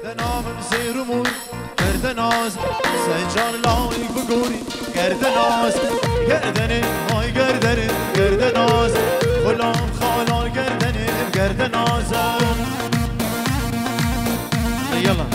گردنام زیرمون گردناز سجان لایک بگوری گردناز گردنه های گردنه گردناز غلام خالان گردنه گردناز يلا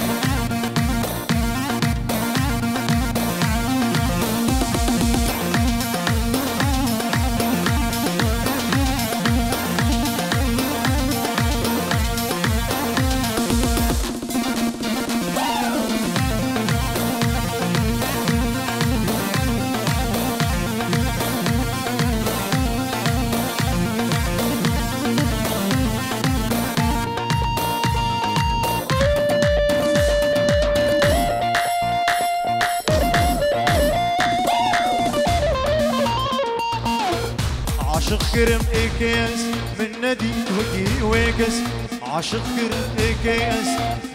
عاشق كرم اكياس من ندي وكي ويكس عاشق كرم اكياس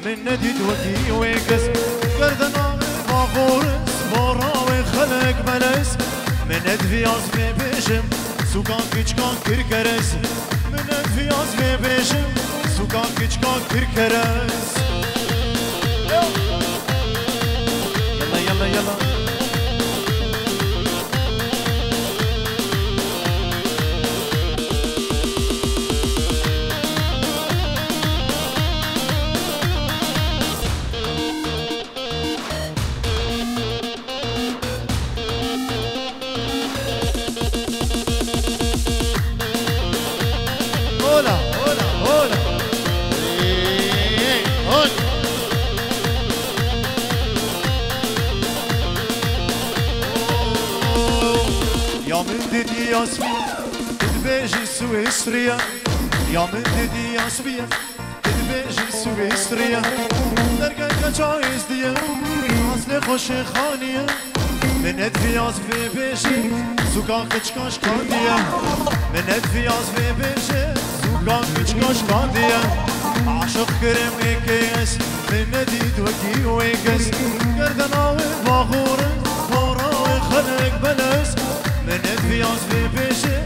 من ندي وكي ويكس قردنا مغورس وراوي خلق بلس من ادفياز بيشم سوكان كيشكان كركرس من ادفياز بيشم سوكان كيشكان كركرس يلا يلا يلا هولا هولا هولا هون يا من ددي يا صبية تدبيجي سويسريا يا من ددي يا صبية تدبيجي سويسريا درقك جايز ديا أصلي خوش خانية من ادفياز في بيشي سوكان كشكاش كانديا من ادفياز في بيشي سوكان كشكاش كانديا عاشق كرم اكيس من نديد وكي ويكس قردناوي باغورة وراوي خلق بلس من ادفياز في بيشي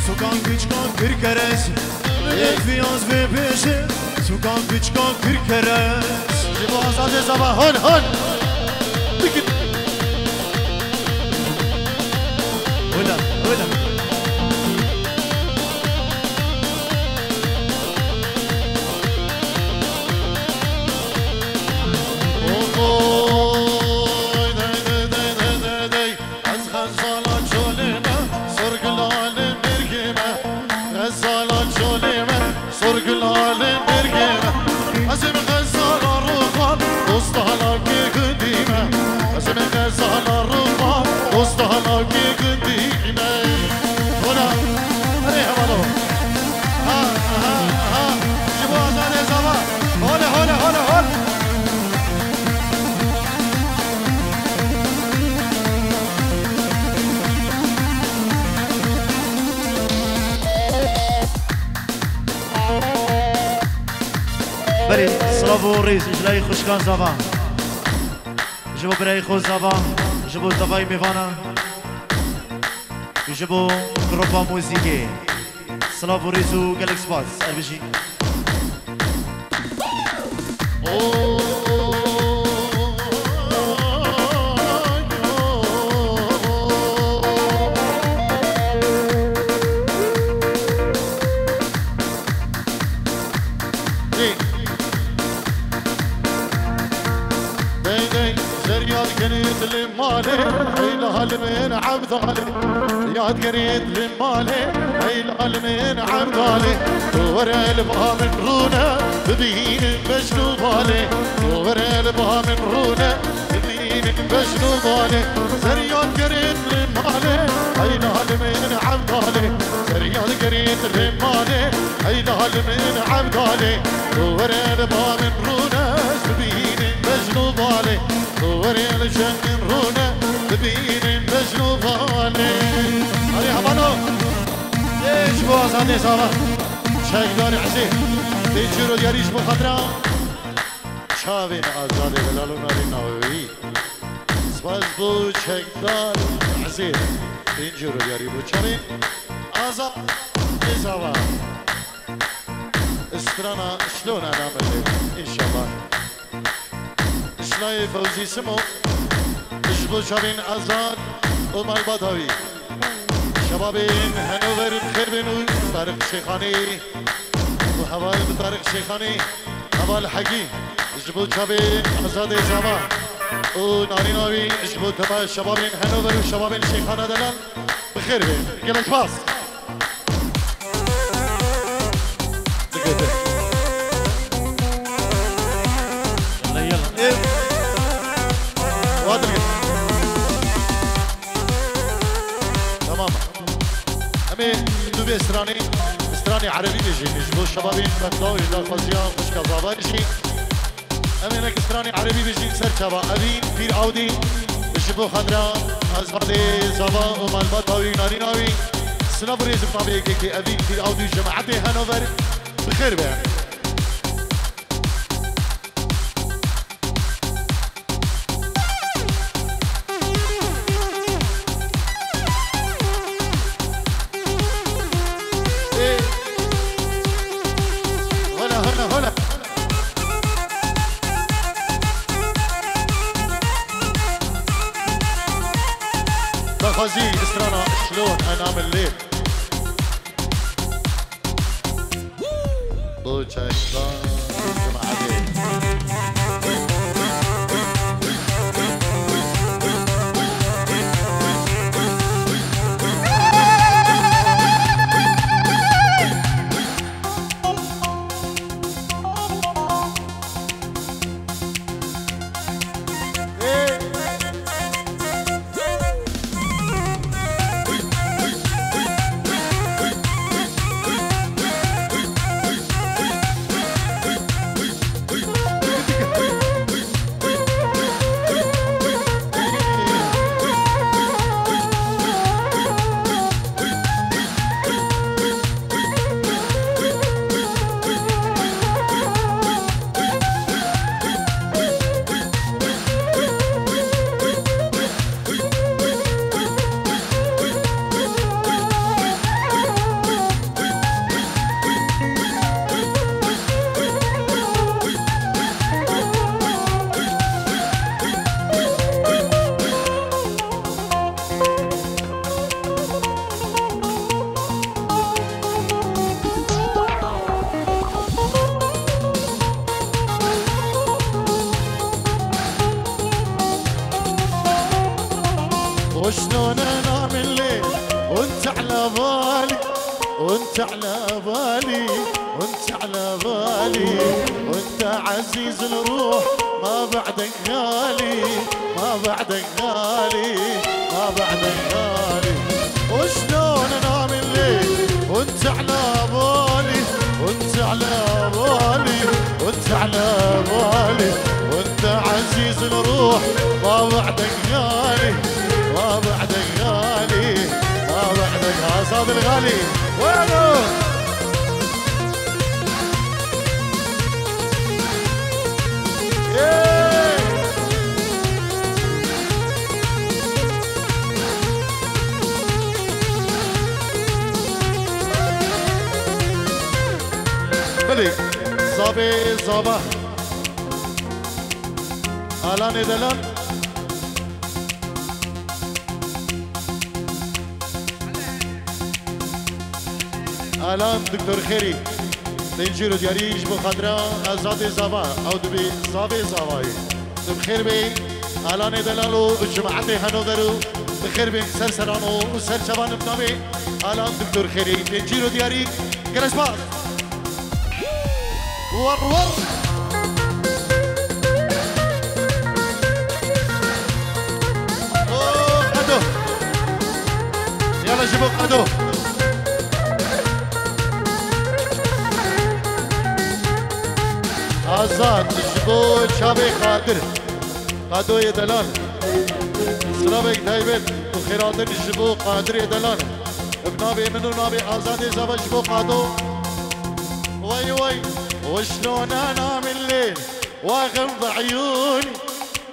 سوكان كشكان كركرس من ادفياز في بيشي سوكان كشكان كركرس جيبوا عزاد زبا هون هون ولا ولا بري صرافو ريز اجلاي خوشكان زافا جبو براي خو زافا جبو زافاي ميفانا جبو جروبا موزيكي صرافو ريزو جالكس باس اربجي من عبدالي ياد قريت لمالي هاي العالمين عبدالي دور البها من رونا تبين بشنو بالي دور البها من رونا تبين بشنو بالي سرياد قريت لمالي هاي العالمين عبدالي سرياد قريت لمالي هاي العالمين عبدالي دور البها من رونا تبين بشنو بالي دور الجن من رونا تبين بشنو بالي علي حبانو ليش بو آزادي صالح شايدار عزيز تيجيرو دياريش بو خطرة شاوين آزادي بلالو ناري ناوي سباز بو شايدار عزيز تيجيرو دياري بو شاوين آزادي صالح استرانا شلون أنا ملي إن شاء الله استرای فوزی سمو اشبو شبین ازاد و مالباداوی شبابین هنوور بخیر بینو طارق شیخانی و حوال بطارق شیخانی حوال حقی اشبو شبین ازاد زمان و ناریناوی اشبو تبا شبابین هنوور و شبابین شیخانه دلن بخیر بین گلش باز استراني عربي بيجي يجبو الشبابين بطلوا يدار فازيان خوش كذابا يجي امينك استراني عربي بيجي سر شبا ابين بير عودي يجبو خضرا ازبادي زبا ومال بطاوي ناري ناوي سنابري زبنا بيكي ابين بير عودي جماعتي هانوفر بخير بيه خازي استرانا شلون انام الليل بوجهك جماعتي وشلون انام الليل وانت على بالي وانت على بالي وانت على بالي وانت عزيز الروح ما بعدك غالي ما بعدك غالي ما بعدك غالي وشلون انام الليل وانت على بالي وانت على بالي وانت على بالي وانت عزيز الروح ما بعدك غالي ما بعدك غالي ما بعدك عصاد الغالي وينو بلي صابي صابا الان دلان الان دكتور خيري تنجيرو دياريش بخضرا ازاد زابا او دبي صابي صاباي بخير بي الان دلالو جماعتي هنودرو بخير بي سرسرانو وسر شبان بنامي الان دكتور خيري تنجيرو دياري جلس باز ور ور قدو يلا جيبوا قدو آزاد جبو شابي خاطر قادو يدلان سلامك دايبت وخيراتن جبو قادر يدلان بنابي منو نابي آزاد زابا جبو قادو وي وي وشلون انام الليل واغمض عيوني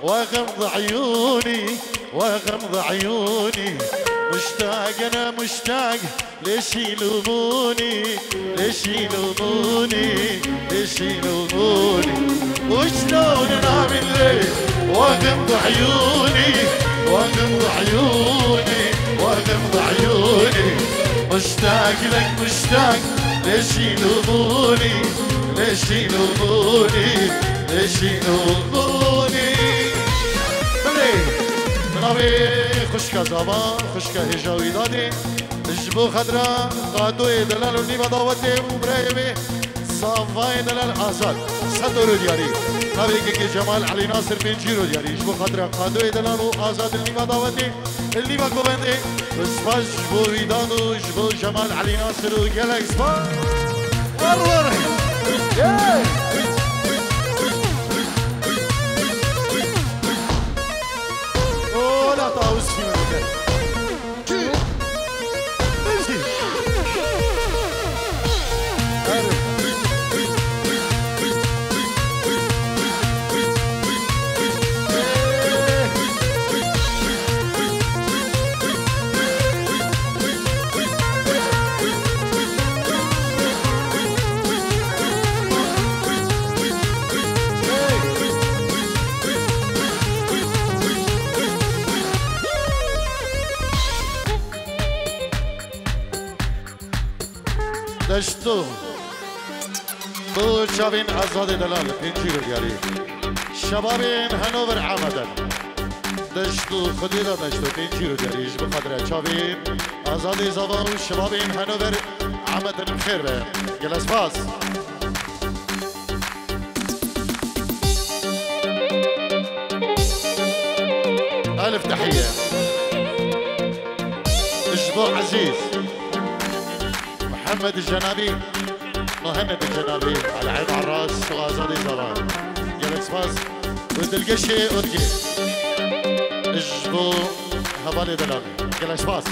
واغمض عيوني واغمض عيوني مشتاق انا مشتاق ليش يلوموني ليش يلوموني ليش يلوموني وشلون انام الليل واغمض عيوني واغمض عيوني واغمض عيوني مشتاق لك مشتاق ليش يلوموني ليش يلوموني ليش يلوموني نبي خشكا زبان خشكا هجاوي دادي جبو خضرا قادو دلال ونيما دعوتي وبرايمي صافاي دلال آزاد صدر دياري نبي كي جمال علي ناصر من جيرو دياري جبو خضرا قادو دلال وآزاد النيما دعوتي النيما كوبندي وسباش جبو ويدانو جبو جمال علي ناصر وجالك سباش والله لا طاوس في مكان دشتو بو شابين آزاد دلال پنجیرو دیاری شبابين هنوبر عمدن دشتو خودی دا دشتو پنجیرو دیاریش بخاطر شابين آزاد زبان و شبابين هنوبر عمدن بخير به جلس فاس ألف تحية أسبوع عزيز محمد الجنابي مهند الجنابي على عين على الراس وازادي زمان جالكس باس ودلقشي أورجي اجبو هبالي دلال جالكس باس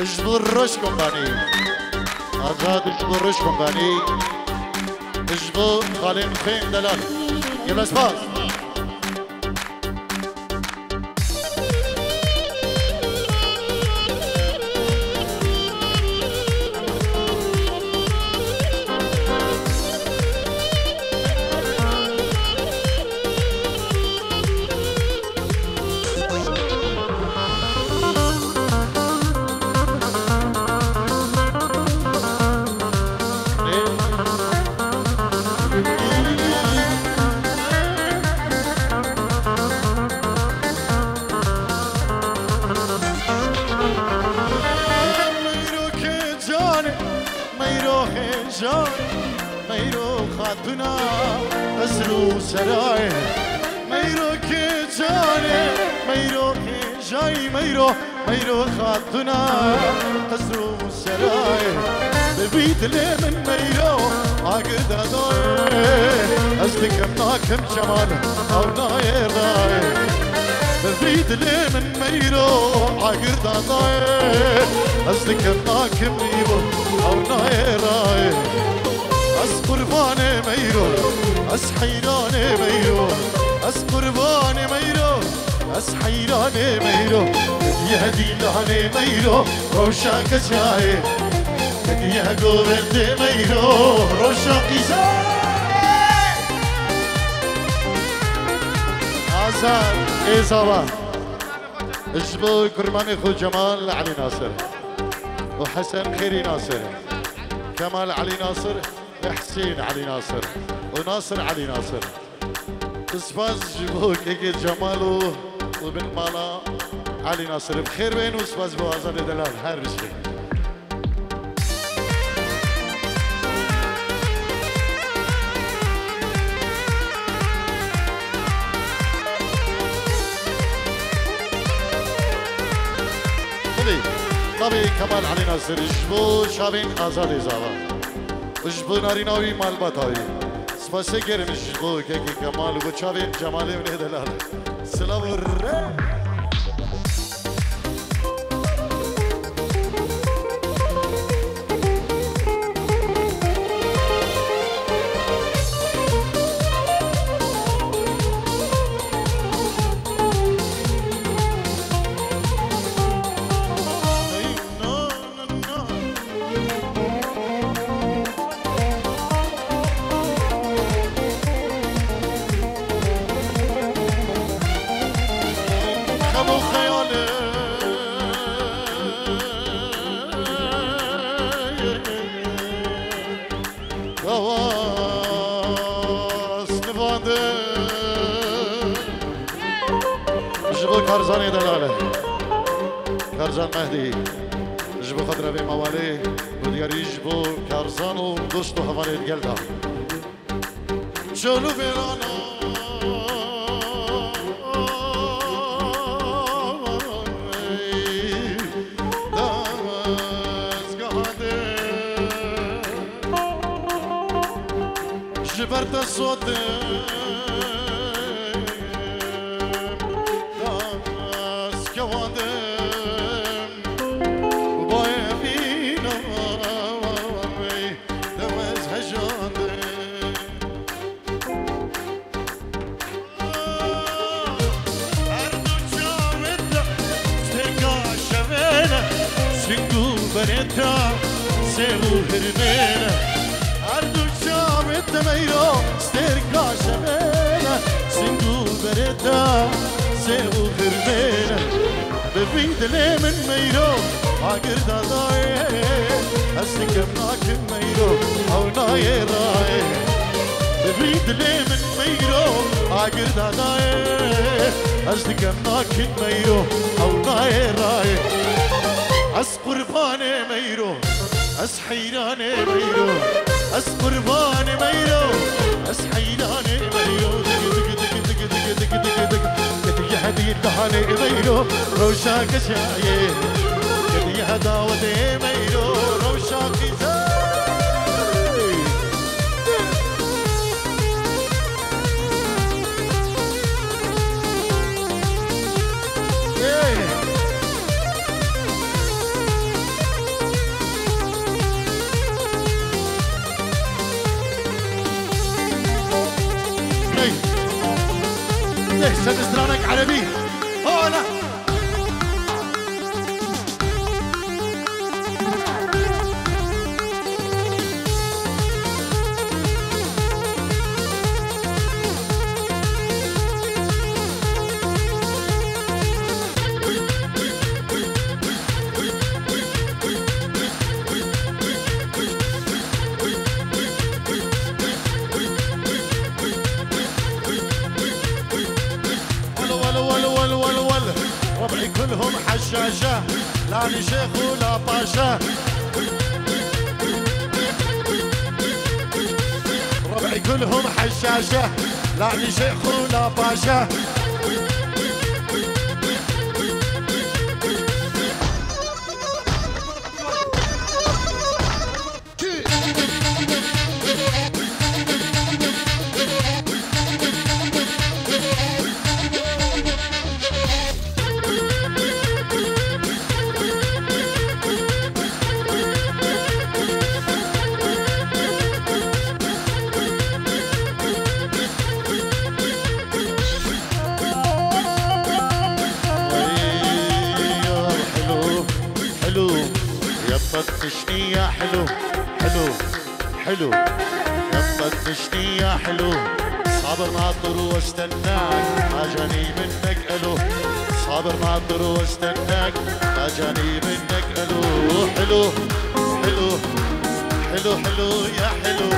اجبو الرش كومباني آزاد اجبو الرش كومباني اجبو خالين خين دلال يلا سباس ميرو خاتنا أزرو سراي ميرو كجاني ميرو كجاي ميرو خاتنا أزرو سراي ببيت لي من ميرو عقد هداي أصدق معكم جمال أو ناير راي ببيت لي من ميرو عقد هداي أصدق معكم يبو أو ناير راي أس قرباني ميرو أس حيراني ميرو أس قرباني ميرو أس حيراني ميرو يا ديلاني ميرو روشا كجاي يا قوبندي ميرو روشا قيزاي آزاد إيزابا اجبو كرماني خو جمال علي ناصر وحسن خيري ناصر كمال علي ناصر حسين علي ناصر وناصر علي ناصر اسفاز جبوك اكيد جماله وبن مالا علي ناصر بخير بين واسفاز بوازن دلال هر بشي طبي كمال علي ناصر جبو شابين آزاد زاوا اجبو ناريناوي مال باتاوي سپاسه گرم اجبو که کمال و چاوین جمالی من دلال سلام الره خواص نفاده جبو كارزاني دلاله كارزان مهدي جبو خضره بموالي ودياري جبو كارزان ودوستو حوالي الجلده شلو فيرانا جبرت الصوت ناس كوادم وبايا فينا دمز هجادم أردو جاوتا ستيكا شمينا سنقو بريتا سيبو هرمينا أردو ميرو ستيركا شمينا سنقو بريتا سيبو خربينا بفيد لي من ميرو عاقر داداي أسنكم ناكم ميرو أو ناي راي بفيد لي من ميرو عاقر داداي أسنكم ناكم ميرو أو ناي راي أس قرباني ميرو أس حيراني ميرو أس قرباني ميرو أس حيراني ميرو دق دق دق دق دق دق دق دق يا هدي الدهاني ميرو روشاك شايل يا هداوتي ميرو روشاك سد استرانك عربي هولا ربعي كلهم حشاشة لا لي شيخ ولا طاشة ربعي كلهم حشاشة لا لي شيخ ولا طاشة طنشني يا حلو حلو حلو يا طنشني يا حلو صابر ناطر واستناك ما جاني منك الو صابر ناطر واستناك ما جاني منك الو حلو حلو حلو حلو يا حلو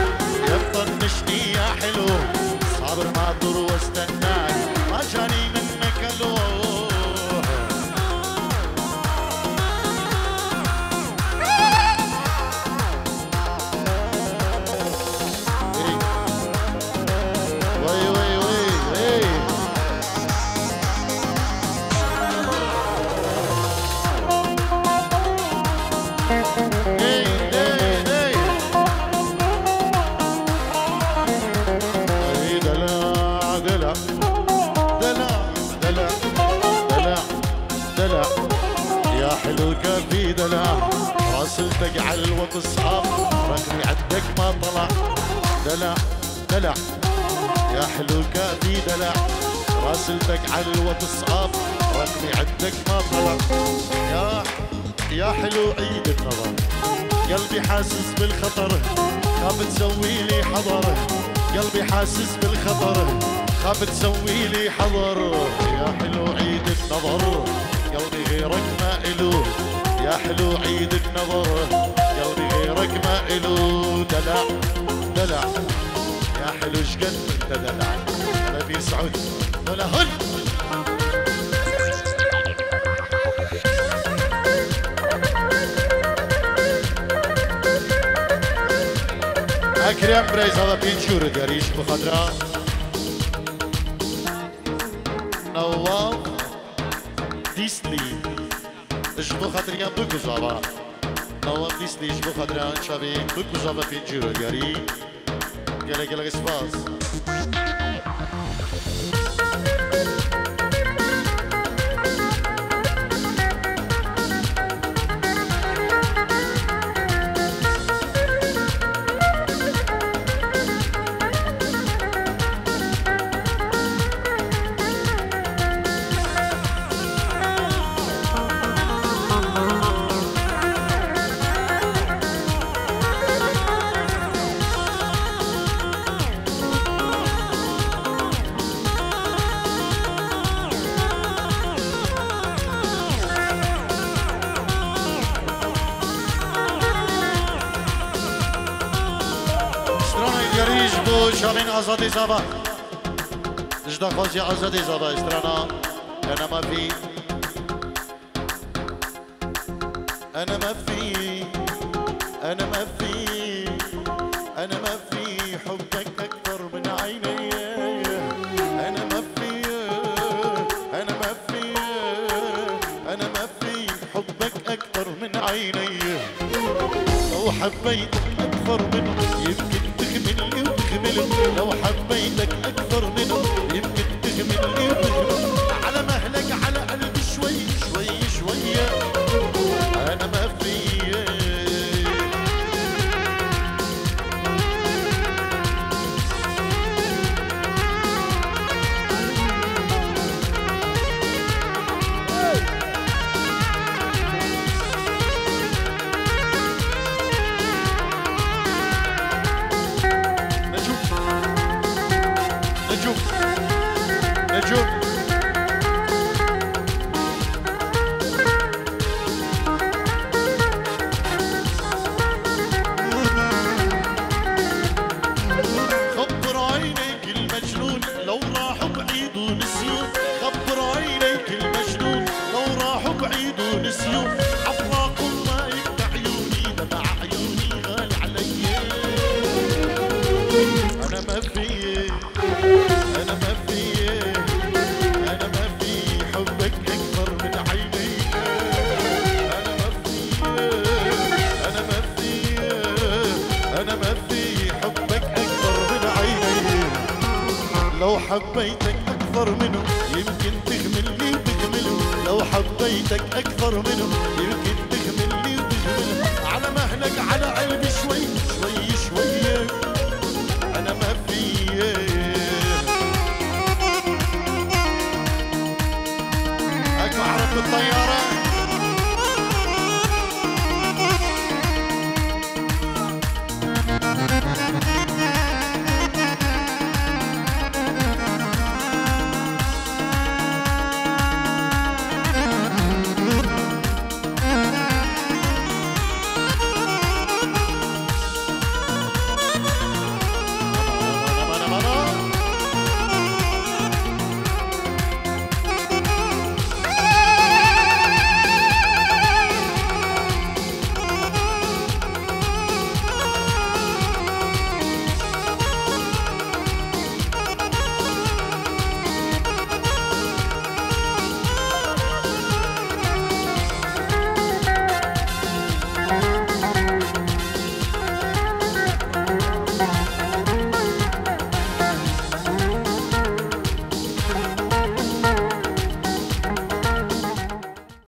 يا طنشني يا حلو صابر ناطر واستناك ما جاني منك الو في دلع راسلتك على الوقت الصعب رقمي عندك ما طلع دلع دلع يا حلو كافي دلع راسلتك على الوقت الصعب رقمي عندك ما طلع يا حلو عيد النظر قلبي حاسس بالخطر خاف تسوي لي حضر قلبي حاسس بالخطر خاف تسوي لي حضر يا حلو عيد النظر قلبي غيرك ما إلو يا حلو عيد النظر قلبي غيرك ما إلو دلع دلع يا حلو شقد انت دلع هلا بير سعود ولا هل اكرم بريز هذا بينشور دياريش بخضراء نواف ديسلي اجبو خاطريان بكو زابا نواف ديسلي اجبو خاطريان شابي بكو زابا بينشور دياري قال لك سباس شامين آزادي زابا اجدا خوزي آزادي زابا استرانا أنا ما في أنا ما في أنا ما في أنا ما في حبك أكثر من عيني أنا ما في أنا ما في أنا ما في حبك أكثر من عيني لو حبيتك أكثر منه يمكن تخملني وتخمله لو حبيتك أكثر منه يمكن تخملني وتخمله على مهلك على قلبي شوي شوي شوية أنا ما في لو حبيتك أكثر منه يمكن تخملني وتخمله لو حبيتك أكثر منه يمكن تخملني وتخمله على مهلك على قلبي